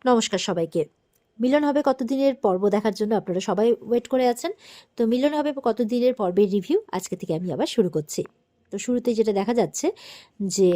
নমস্কার সবাইকে। মিলন হবে কতদিনের পর্ব দেখার জন্য আপনারা সবাই ওয়েট করে আছেন। তো মিলন হবে কতদিনের পর্বের রিভিউ আজকে থেকে আমি আবার শুরু করছি। তো শুরুতেই যেটা দেখা যাচ্ছে যে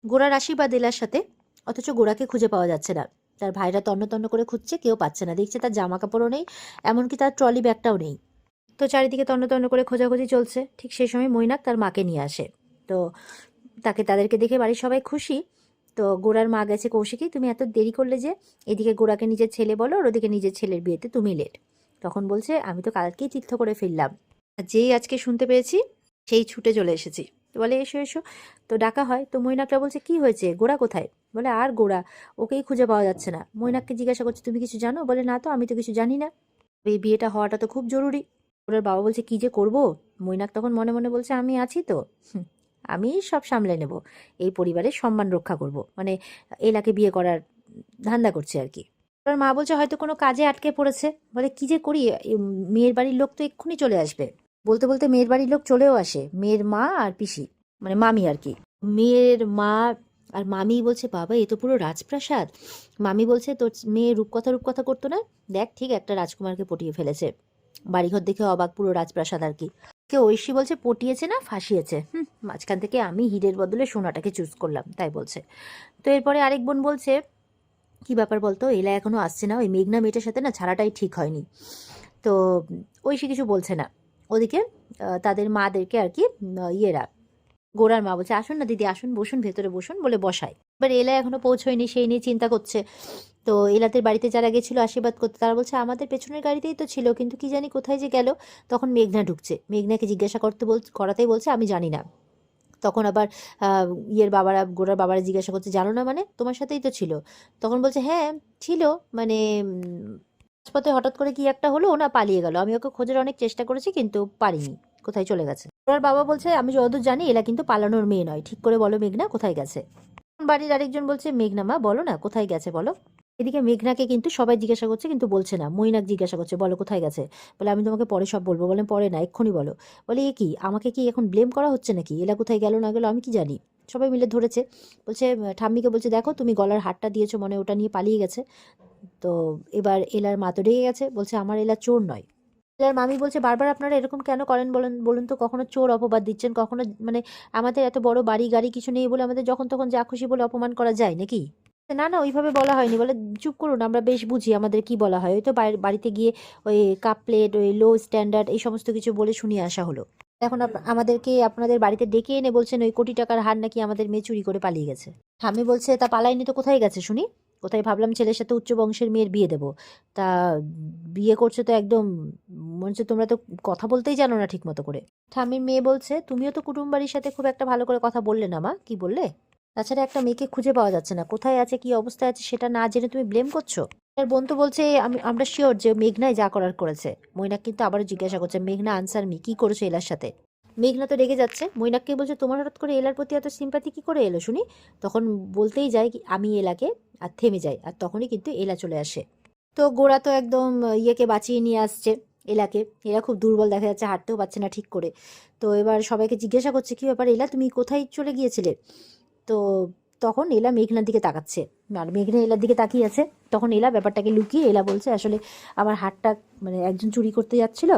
গোড়ার আশীর্বাদ এলার সাথে, অথচ গোড়াকে খুঁজে পাওয়া যাচ্ছে না। তার ভাইরা তন্ন তন্ন করে খুঁজছে, কেউ পাচ্ছে না। দেখছে তার জামা কাপড়ও নেই, এমনকি তার ট্রলি ব্যাগটাও নেই। তো চারিদিকে তন্ন তন্ন করে খোঁজাখুঁজি চলছে। ঠিক সেই সময় মৈনাক তার মাকে নিয়ে আসে। তো তাদেরকে দেখে বাড়ির সবাই খুশি। তো গোড়ার মা গেছে, কৌশিকী তুমি এত দেরি করলে যে? এদিকে গোড়াকে নিজের ছেলে বলো, আর ওদিকে নিজের ছেলের বিয়েতে তুমি লেট। তখন বলছে আমি তো কালকেই তীর্থ করে ফিরলাম, আর যেই আজকে শুনতে পেরেছি সেই ছুটে চলে এসেছি। তো বলে এসো এসো। তো ডাকা হয়। তো মৈনাকরা বলছে কি হয়েছে, গোড়া কোথায়? বলে আর গোড়া, ওকেই খুঁজে পাওয়া যাচ্ছে না। মৈনাককে জিজ্ঞাসা করছে তুমি কিছু জানো? বলে না তো, আমি তো কিছু জানি না। এই বিয়েটা হওয়াটা তো খুব জরুরি। ওর বাবা বলছে কি যে করব। মৈনাক তখন মনে মনে বলছে আমি আছি তো, আমি সব সামলে নেব, এই পরিবারের সম্মান রক্ষা করব, মানে এলাকে বিয়ে করার ধান্দা করছে আর কি। ওর মা বলছে হয়তো কোনো কাজে আটকে পড়েছে। বলে কি যে করি, মেয়ের বাড়ির লোক তো এক্ষুনি চলে আসবে। বলতে বলতে মেয়ের বাড়ির লোক চলেও আসে, মেয়ের মা আর পিসি, মানে মামি আর কি। মেয়ের মা আর মামি বলছে বাবা এ তো পুরো রাজপ্রাসাদ। মামি বলছে তোর মেয়ে রূপকথা করতো না, দেখ ঠিক একটা রাজকুমারকে পটিয়ে ফেলেছে। বাড়িঘর দেখে অবাক পুরো রাজপ্রাসাদ আর কি। কেউ ঐশী বলছে পটিয়েছে না ফাঁসিয়েছে, মাঝখান থেকে আমি হীরের বদলে সোনাটাকে চুজ করলাম, তাই বলছে। তো এরপরে আরেক বোন বলছে কি ব্যাপার বলতো, এলা এখনো আসছে না, ওই মেঘনা মেয়েটার সাথে না ছাড়াটাই ঠিক হয়নি। তো ঐশী কিছু বলছে না। ওদিকে তাদের মাদেরকে আর কি ইয়েরা, গোড়ার মা বলছে আসুন না দিদি আসুন, বসুন ভেতরে বসুন, বলে বসায়। এবার এলা এখনো পৌঁছয়নি, সেই নিয়ে চিন্তা করছে। তো এলাদের বাড়িতে যারা গেছিল আশীর্বাদ করতে, তারা বলছে আমাদের পেছনের গাড়িতেই তো ছিল, কিন্তু কি জানি কোথায় যে গেল। তখন মেঘনা ঢুকছে, মেঘনাকে জিজ্ঞাসা করাতেই বলছে আমি জানি না। তখন আবার গোড়ার বাবারা জিজ্ঞাসা করছে জানো না মানে, তোমার সাথেই তো ছিল। তখন বলছে হ্যাঁ ছিল, মানে রাজপথে হঠাৎ করে কি একটা হলো, ও না পালিয়ে গেল, আমি ওকে খোঁজার অনেক চেষ্টা করেছি কিন্তু পারিনি, কোথায় চলে গেছে। ওর বাবা বলছে আমি যতদূর জানি এলা কিন্তু পালানোর মেয়ে নয়, ঠিক করে বলো মেঘনা কোথায় গেছে। বাড়ির আরেকজন বলছে মেঘনা মা বলো না কোথায় গেছে বলো। এদিকে মেঘনাকে কিন্তু সবাই জিজ্ঞাসা করছে কিন্তু বলছে না। মৈনাক জিজ্ঞাসা করছে বলো কোথায় গেছে। বলে আমি তোমাকে পরে সব বলবো। বলেন পরে না, এক্ষুনি বলো। বলে এ কি, আমাকে কি এখন ব্লেম করা হচ্ছে নাকি? এলা কোথায় গেল না গেল আমি কি জানি। সবাই মিলে ধরেছে। বলছে ঠাম্মিকে বলছে দেখো তুমি গলার হারটা দিয়েছো, মনে ওটা নিয়ে পালিয়ে গেছে। তো এবার এলার মা তো রেগে গেছে, বলছে আমার এলা চোর নয়। এলার মামি বলছে বারবার আপনারা এরকম কেন করেন বলেন বলুন তো, কখনো চোর অপবাদ দিচ্ছেন, কখনো মানে আমাদের এত বড় বাড়ি গাড়ি কিছু নেই বলে আমাদের যখন তখন যা খুশি বলে অপমান করা যায় নাকি? না না ওইভাবে বলা হয়নি। বলে চুপ করুন, আমরা বেশ বুঝি আমাদের কি বলা হয়, ওই তো বাড়িতে গিয়ে ওই কাপ প্লেট, ওই লো স্ট্যান্ডার্ড এই সমস্ত কিছু বলে শুনিয়ে আসা হলো। এখন আমাদেরকে আপনাদের বাড়িতে ডেকে এনে বলছেন ওই কোটি টাকার হার নাকি আমাদের মেয়ে চুরি করে পালিয়ে গেছে। ঠাম্মি বলছে তা পালায়নি তো কোথায় গেছে শুনি? কোথায়, ভাবলাম ছেলের সাথে উচ্চ বংশের মেয়ের বিয়ে দেবো, তা বিয়ে করছে তো একদম, মনে হচ্ছে তোমরা তো কথা বলতেই জানো না ঠিক মতো করে। ঠাম্মির মেয়ে বলছে তুমিও তো কুটুম বাড়ির সাথে খুব একটা ভালো করে কথা বললে না মা, কি বললে? তাছাড়া একটা মেয়েকে খুঁজে পাওয়া যাচ্ছে না, কোথায় আছে কি অবস্থায় আছে সেটা না জেনে তুমি ব্লেম করছো। আর বোন তো বলছে আমরা শিওর যে মেঘনাই যা করার করেছে। মৈনাক কিন্তু আবারও জিজ্ঞাসা করছে মেঘনা আনসার মি, কি করেছো এলার সাথে? মেঘনা তো রেগে যাচ্ছে, মৈনাককে বলছে তোমার হঠাৎ করে এলার প্রতি এত সিম্পাথি কি করে এলো শুনি। তখন বলতেই যায় কি আমি এলাকে, আর থেমে যায়, আর তখনই কিন্তু এলা চলে আসে। তো গোড়া তো একদম ইয়েকে বাঁচিয়ে নিয়ে আসছে এলাকে। এরা খুব দুর্বল দেখা যাচ্ছে, হাঁটতেও পারছে না ঠিক করে। তো এবার সবাইকে জিজ্ঞাসা করছে কি ব্যাপার এলা, তুমি কোথায় চলে গিয়েছিলে? তো তখন এলা মেঘনার দিকে তাকাচ্ছে, আর মেঘনা এলার দিকে তাকিয়ে আছে। তখন এলা ব্যাপারটাকে লুকিয়ে এলা বলছে আসলে আমার হাতটা, মানে একজন চুরি করতে যাচ্ছিল,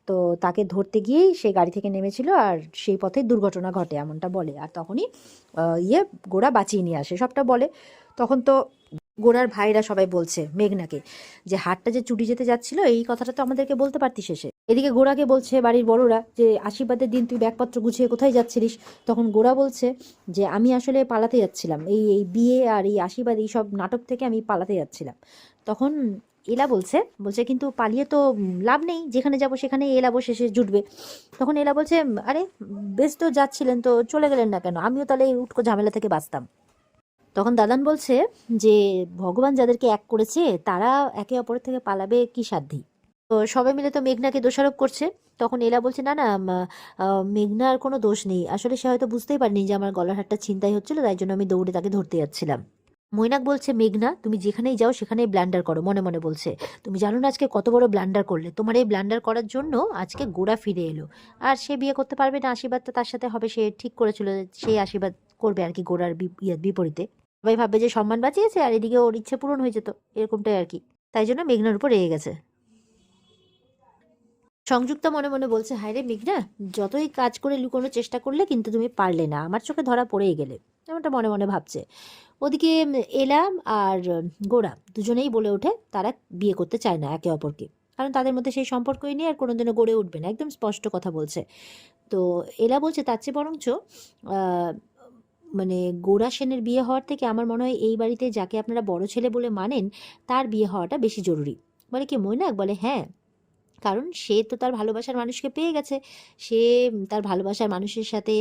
তো তাকে ধরতে গিয়েই সে গাড়ি থেকে নেমেছিল আর সেই পথে দুর্ঘটনা ঘটে, এমনটা বলে। আর তখনই গোড়া বাঁচিয়ে নিয়ে আসে, সবটা বলে। তখন তো গোড়ার ভাইরা সবাই বলছে মেঘনাকে যে হাটটা যে চুরি যেতে যাচ্ছিল এই কথাটা তো আমাদেরকে বলতে পারতিস শেষে। এদিকে গোড়াকে বলছে বাড়ির বড়রা যে আশীর্বাদের দিন তুই ব্যাগপত্র গুছিয়ে কোথায় যাচ্ছিলিস। তখন গোড়া বলছে যে আমি আসলে পালাতে যাচ্ছিলাম, এই এই বিয়ে আর এই আশীর্বাদ এই সব নাটক থেকে আমি পালাতে যাচ্ছিলাম। তখন এলা বলছে বলছে কিন্তু পালিয়ে তো লাভ নেই, যেখানে যাব সেখানে এলা বসে সে জুটবে। তখন এলা বলছে আরে বেশ তো যাচ্ছিলেন, তো চলে গেলেন না কেন, আমিও তাহলে এই উটকো ঝামেলা থেকে বাঁচতাম। তখন দাদান বলছে যে ভগবান যাদেরকে এক করেছে তারা একে অপরের থেকে পালাবে কি সাধ্যি। তো সবাই মিলে তো মেঘনাকে দোষারোপ করছে। তখন এলা বলছে না না মেঘনার কোনো দোষ নেই, আসলে সে হয়তো বুঝতেই পারেনি যে আমার গলার হারটা ছিনতাই হচ্ছিল, তাই জন্য আমি দৌড়ে তাকে ধরতে যাচ্ছিলাম। মৈনাক বলছে মেঘনা তুমি যেখানেই যাও সেখানেই ব্লান্ডার করো, মনে মনে বলছে তুমি জানো না আজকে কত বড় ব্লান্ডার করলে, তোমার এই ব্লান্ডার করার জন্য আজকে গোড়া ফিরে এলো। আর সে বিয়ে করতে পারবে না, আশীর্বাদটা তার সাথে হবে, সে ঠিক করেছিল সেই আশীর্বাদ করবে আর কি গোড়ার বিপরীতে। সবাই ভাববে যে সম্মান বাঁচিয়েছে আর এদিকে ওর ইচ্ছে পূরণ হয়ে যেত, এরকমটাই আর কি। তাই জন্য মেঘনার উপর রেগে গেছে। সংযুক্তা মনে মনে বলছে, হায় রে মেঘনা, যতই কাজ করে লুকোনোর চেষ্টা করলে কিন্তু তুমি পারলে না, আমার চোখে ধরা পড়েই গেলে, এমনটা মনে মনে ভাবছে। ওদিকে এলা আর গোরা দুজনেই বলে ওঠে তারা বিয়ে করতে চায় না একে অপরকে, কারণ তাদের মধ্যে সেই সম্পর্কই নিয়ে আর কোনোদিনও গড়ে উঠবে না, একদম স্পষ্ট কথা বলছে। তো এলা বলছে তার চেয়ে বরঞ্চ আহ, মানে গোরা সেনের বিয়ে হওয়ার থেকে আমার মনে হয় এই বাড়িতে যাকে আপনারা বড় ছেলে বলে মানেন তার বিয়ে হওয়াটা বেশি জরুরি। বলে কি মৈনাক? বলে হ্যাঁ, কারণ সে তো তার ভালোবাসার মানুষকে পেয়ে গেছে। সে তার ভালোবাসার মানুষের সাথে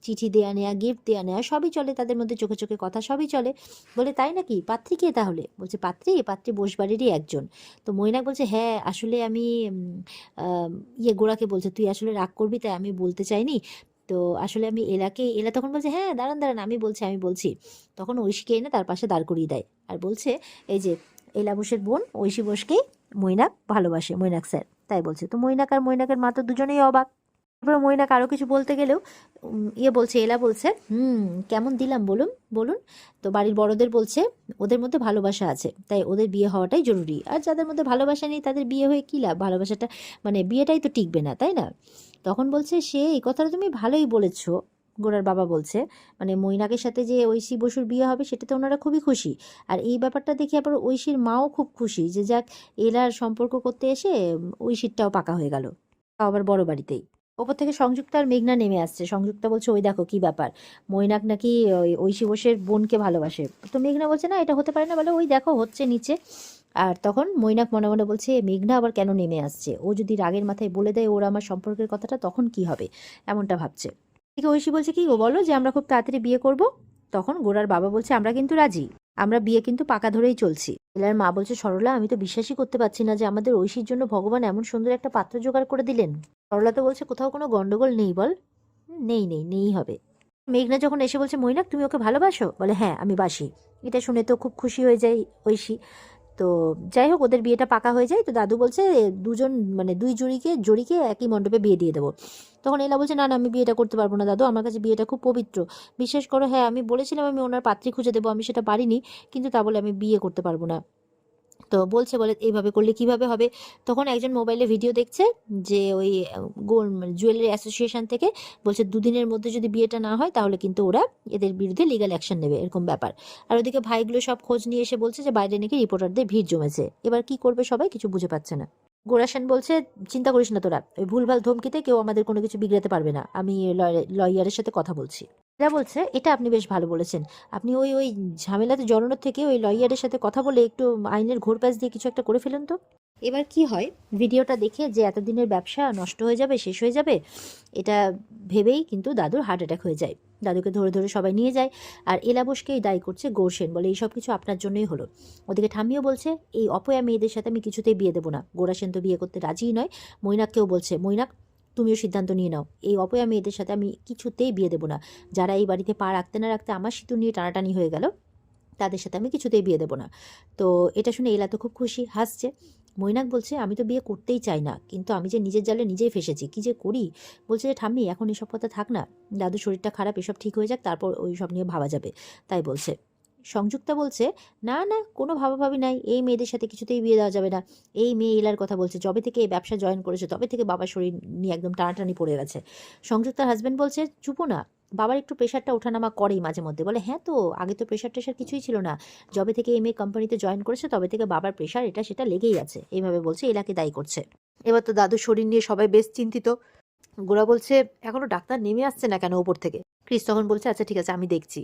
চিঠি দেয়া নেয়া, গিফট দেয়া নেয়া সবই চলে, তাদের মধ্যে চোখে চোখে কথা সবই চলে। বলে তাই নাকি? পাত্রী কে তাহলে? বলছে পাত্রী বসবাড়িরই একজন। তো মৈনাক বলছে হ্যাঁ আসলে আমি গোড়াকে বলছে তুই আসলে রাগ করবি তাই আমি বলতে চাইনি। তো আসলে আমি এলা তখন বলছে হ্যাঁ দাঁড়ান দাঁড়ান আমি বলছি। তখন ঐশীকে এনে তার পাশে দাঁড় করিয়ে দেয় আর বলছে এই যে এলা বোসের বোন ঐশী বোসকেই মৈনাক ভালোবাসে, মৈনাক স্যার তাই বলছে। তো মৈনাক আর মৈনাকের মা তো দুজনেই অবাক। তারপরে মৈনাক আরও কিছু বলতে গেলেও বলছে, এলা বলছে কেমন দিলাম বলুন বলুন। তো বাড়ির বড়দের বলছে ওদের মধ্যে ভালোবাসা আছে তাই ওদের বিয়ে হওয়াটাই জরুরি, আর যাদের মধ্যে ভালোবাসা নেই তাদের বিয়ে হয়ে কী লাভ, ভালোবাসাটা মানে বিয়েটাই তো টিকবে না, তাই না? তখন বলছে সে এই কথাটা তুমি ভালোই বলেছো। গোরার বাবা বলছে মানে মৈনাকের সাথে যে ঐশী বসুর বিয়ে হবে সেটাতে ওনারা খুবই খুশি, আর এই ব্যাপারটা দেখে আবার ঐশীর মাও খুব খুশি যে যাক এলার সম্পর্ক করতে এসে ঐশীরটাও পাকা হয়ে গেল, তাও আবার বড় বাড়িতেই। ওপর থেকে সংযুক্তা আর মেঘনা নেমে আসছে। সংযুক্তা বলছে ওই দেখো কি ব্যাপার, মৈনাক নাকি ওই ঐশী বসের বোনকে ভালোবাসে। তো মেঘনা বলছে না এটা হতে পারে না, বলে ওই দেখো হচ্ছে নিচে। আর তখন মৈনাক মনে মনে বলছে মেঘনা আবার কেন নেমে আসছে, ও যদি রাগের মাথায় বলে দেয় ওরা আমার সম্পর্কের কথাটা তখন কি হবে, এমনটা ভাবছে। ঠিক ঐশী বলছে কি গো বলো যে আমরা খুব তাড়াতাড়ি বিয়ে করব। তখন গোরার বাবা বলছে আমরা কিন্তু রাজি, আমরা বিয়ে কিন্তু পাকা ধরেই চলছি। এলার মা বলছে সরলা আমি তো বিশ্বাসই করতে পারছি না যে আমাদের ঐশীর জন্য ভগবান এমন সুন্দর একটা পাত্র জোগাড় করে দিলেন। সরলা তো বলছে কোথাও কোনো গন্ডগোল নেই বল। নেই হবে। মেঘনা যখন এসে বলছে মৈনাক তুমি ওকে ভালোবাসো, বলে হ্যাঁ আমি বাসি। এটা শুনে তো খুব খুশি হয়ে যায় ঐশী। তো যাই হোক ওদের বিয়েটা পাকা হয়ে যায়। তো দাদু বলছে দুজন মানে দুই জড়িকে একই মণ্ডপে বিয়ে দিয়ে দেবো। তখন এলা বলছে না আমি বিয়েটা করতে পারবো না দাদু, আমার কাছে বিয়েটা খুব পবিত্র, বিশ্বাস করো। হ্যাঁ আমি বলেছিলাম আমি ওনার পাত্রী খুঁজে দেবো, আমি সেটা পারিনি, কিন্তু তা বলে আমি বিয়ে করতে পারবো না। তো বলে এইভাবে করলে কিভাবে হবে। তখন একজন মোবাইলে ভিডিও দেখছে যে ওই গোল্ড জুয়েলারি অ্যাসোসিয়েশন থেকে বলছে দুদিনের মধ্যে যদি বিয়েটা না হয় তাহলে কিন্তু ওরা এদের বিরুদ্ধে লিগ্যাল অ্যাকশন নেবে, এরকম ব্যাপার। আর ওদিকে ভাইগুলো সব খোঁজ নিয়ে এসে বলছে যে বাইরে নাকি রিপোর্টারদের ভিড় জমেছে, এবার কি করবে সবাই কিছু বুঝে পাচ্ছে না। গোরা সেন বলছে চিন্তা করিস না তোরা, ওই ভুলভাল ধমকিতে কেউ আমাদের কোনো কিছু বিগড়াতে পারবে না, আমি লয়ারের সাথে কথা বলছি। এরা বলছে এটা আপনি বেশ ভালো বলেছেন, আপনি ওই ওই ঝামেলাতে জড়ানোর থেকে ওই লয়ারের সাথে কথা বলে একটু আইনের ঘোরপ্যাচ দিয়ে কিছু একটা করে ফেলুন তো। এবার কি হয় ভিডিওটা দেখে যে এতদিনের ব্যবসা নষ্ট হয়ে যাবে, শেষ হয়ে যাবে, এটা ভেবেই কিন্তু দাদুর হার্ট অ্যাটাক হয়ে যায়। দাদুকে ধরে ধরে সবাই নিয়ে যায় আর এলা বোসকেই দায়ী করছে গোরসেন, বলে এই সব কিছু আপনার জন্যই হলো। ওদিকে ঠাম্মিও বলছে এই অপয়া মেয়েদের সাথে আমি কিছুতেই বিয়ে দেবো না, গোরা সেন তো বিয়ে করতে রাজিই নয়। মৈনাককেও বলছে মৈনাক তুমিও সিদ্ধান্ত নিয়ে নাও, এই অপয়া মেয়েদের সাথে আমি কিছুতেই বিয়ে দেবো না, যারা এই বাড়িতে পা রাখতে না রাখতে আমার সিঁদুর নিয়ে টানাটানি হয়ে গেল তাদের সাথে আমি কিছুতেই বিয়ে দেবো না। তো এটা শুনে এলা তো খুব খুশি, হাসছে। মৈনাক বলছে আমি তো বিয়ে করতেই চাই না, কিন্তু আমি যে নিজের জালে নিজেই ফেসেছি, কি যে করি। বলছে যে ঠাম্মি এখন এসব কথা থাক না, দাদুর শরীরটা খারাপ, এসব ঠিক হয়ে যাক তারপর ওই সব নিয়ে ভাবা যাবে, তাই বলছে। সংযুক্তা বলছে না কোনো ভাবাভাবি নাই, এই মেয়েদের সাথে কিছুতেই বিয়ে দেওয়া যাবে না। এই মেয়ে এলার কথা বলছে, যবে থেকে এই ব্যবসা জয়েন করেছে তবে থেকে বাবার শরীর নিয়ে একদম টানাটানি পড়ে গেছে। সংযুক্তার হাজব্যান্ড বলছে চুপো না, বাবার একটু প্রেশারটা ওঠানামা করেই মাঝে মধ্যে। বলে হ্যাঁ তো আগে তো প্রেশার টেশার কিছুই ছিল না, যবে থেকে এই মেয়ে কোম্পানিতে জয়েন করেছে তবে থেকে বাবার প্রেশার এটা সেটা লেগেই আছে, এইভাবে বলছে, এলাকে দায়ী করছে। এবার তো দাদুর শরীর নিয়ে সবাই বেশ চিন্তিত। গোরা বলছে এখনো ডাক্তার নেমে আসছে না কেন ওপর থেকে। ক্রিস তখন বলছে আচ্ছা ঠিক আছে আমি দেখছি।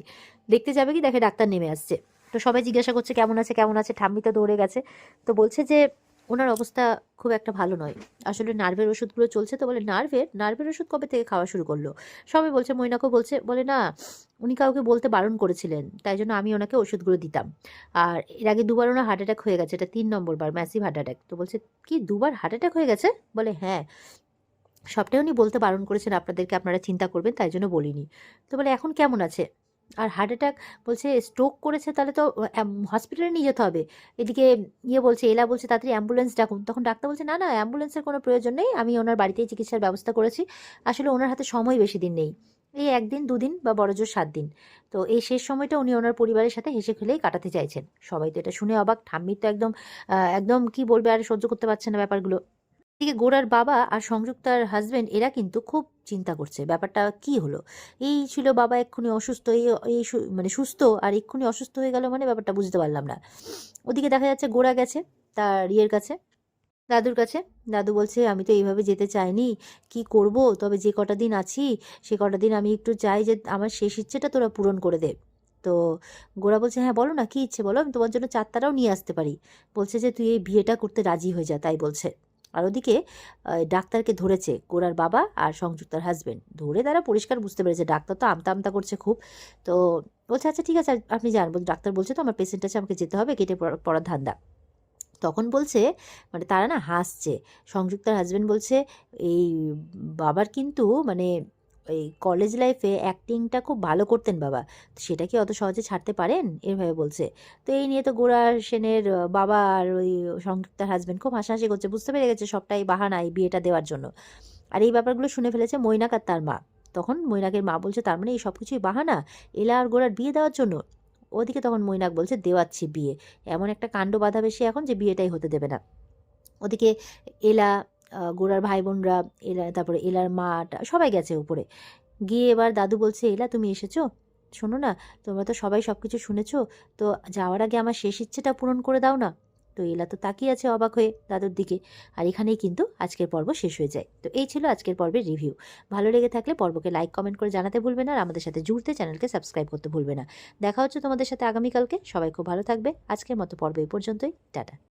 দেখতে যাবে কি দেখে ডাক্তার নেমে আসছে। তো সবাই জিজ্ঞাসা করছে কেমন আছে, ঠাম্মি তো দৌড়ে গেছে। তো বলছে যে ওনার অবস্থা খুব একটা ভালো নয়, আসলে নার্ভের ওষুধগুলো চলছে। তো বলে নার্ভের ওষুধ কবে থেকে খাওয়া শুরু করলো। সবাই বলছে মৈনাকও বলছে, বলে না উনি কাউকে বলতে বারণ করেছিলেন তাই জন্য আমি ওনাকে ওষুধগুলো দিতাম। আর এর আগে দুবার ওনার হার্ট অ্যাটাক হয়ে গেছে, এটা 3 নম্বর বার ম্যাসিভ হার্ট অ্যাটাক। তো বলছে কি দুবার হার্ট অ্যাটাক হয়ে গেছে। বলে হ্যাঁ সবটাই উনি বলতে বারণ করেছেন আপনাদেরকে, আপনারা চিন্তা করবেন তাই জন্য বলিনি। তো বলে এখন কেমন আছে। আর হার্ট অ্যাটাক বলছে স্ট্রোক করেছে তাহলে তো হসপিটালে নিয়ে যেতে হবে। এদিকে বলছে এলা বলছে তাড়াতাড়ি অ্যাম্বুলেন্স ডাকুন। তখন ডাক্তার বলছে না অ্যাম্বুলেন্সের কোনো প্রয়োজন নেই, আমি ওনার বাড়িতেই চিকিৎসার ব্যবস্থা করেছি, আসলে ওনার হাতে সময় বেশি দিন নেই। এই ১ দিন ২ দিন বা বড়জোর ৭ দিন। তো এই শেষ সময়টা উনি ওনার পরিবারের সাথে হেসে খেলেই কাটাতে চাইছেন। সবাই তো এটা শুনে অবাক। ঠাম্মি তো একদম কি বলবে আর সহ্য করতে পারছে না ব্যাপারগুলো। এদিকে গোরার বাবা আর সংযুক্তার হাসব্যান্ড এরা কিন্তু খুব চিন্তা করছে ব্যাপারটা কি হলো। এই ছিল বাবা এক্ষুনি অসুস্থ, মানে সুস্থ আর এক্ষুনি অসুস্থ হয়ে গেল, মানে ব্যাপারটা বুঝতে পারলাম না। ওদিকে দেখা যাচ্ছে গোরা গেছে তার ইয়ের কাছে, দাদুর কাছে। দাদু বলছে, আমি তো এইভাবে যেতে চাইনি, কি করব, তবে যে কটা দিন আছি সে কটা দিন আমি একটু চাই যে আমার শেষ ইচ্ছেটা তোরা পূরণ করে দে। তো গোরা বলছে, হ্যাঁ বলো না, কি ইচ্ছে বলো, আমি তোমার জন্য চাত্তারাও নিয়ে আসতে পারি। বলছে যে তুই এই বিয়েটা করতে রাজি হয়ে যা, তাই বলছে। আর ওদিকে ডাক্তারকে ধরেছে গোরার বাবা আর সংযুক্তার হাজবেন্ড, ধরে তারা পরিষ্কার বুঝতে পেরেছে ডাক্তার তো আমতা আমতা করছে খুব। তো বলছে, আচ্ছা ঠিক আছে আপনি যান, ডাক্তার বলছে তো আমার পেশেন্ট আছে, আমাকে যেতে হবে, কেটে পড়ার ধান্দা। তখন বলছে, মানে তারা না হাসছে। সংযুক্তার হাজবেন্ড বলছে, এই বাবার কিন্তু মানে এই কলেজ লাইফে অ্যাক্টিংটা খুব ভালো করতেন বাবা, তো সেটা কি অত সহজে ছাড়তে পারেন, এভাবে বলছে। তো এই নিয়ে তো গোরা সেনের বাবা আর ওই সংযুক্তার হাজবেন্ড খুব হাসাহাসি করছে, বুঝতে পেরে গেছে সবটাই বাহানা এই বিয়েটা দেওয়ার জন্য। আর এই ব্যাপারগুলো শুনে ফেলেছে মৈনাক আর তার মা। তখন মৈনাকের মা বলছে, তার মানে এই সব কিছুই বাহানা এলা আর গোরার বিয়ে দেওয়ার জন্য। ওদিকে তখন মৈনাক বলছে, দেওয়াচ্ছি বিয়ে, এমন একটা কাণ্ড বাঁধাবে সে এখন যে বিয়েটাই হতে দেবে না। ওদিকে এলা, গোরার ভাই বোনরা, এলা, তারপরে এলার মাটা সবাই গেছে উপরে। গিয়ে এবার দাদু বলছে, এলা তুমি এসেছো, শোনো না, তোমরা তো সবাই সব কিছু শুনেছো, তো যাওয়ার আগে আমার শেষ ইচ্ছেটা পূরণ করে দাও না। তো এলা তো তাকিয়ে আছে অবাক হয়ে দাদুর দিকে। আর এখানেই কিন্তু আজকের পর্ব শেষ হয়ে যায়। তো এই ছিল আজকের পর্বের রিভিউ। ভালো লেগে থাকলে পর্বকে লাইক কমেন্ট করে জানাতে ভুলবে না, আর আমাদের সাথে জুড়তে চ্যানেলকে সাবস্ক্রাইব করতে ভুলবে না। দেখা হচ্ছে তোমাদের সাথে আগামীকালকে। সবাই খুব ভালো থাকবে। আজকের মতো পর্ব এই পর্যন্তই। টাটা।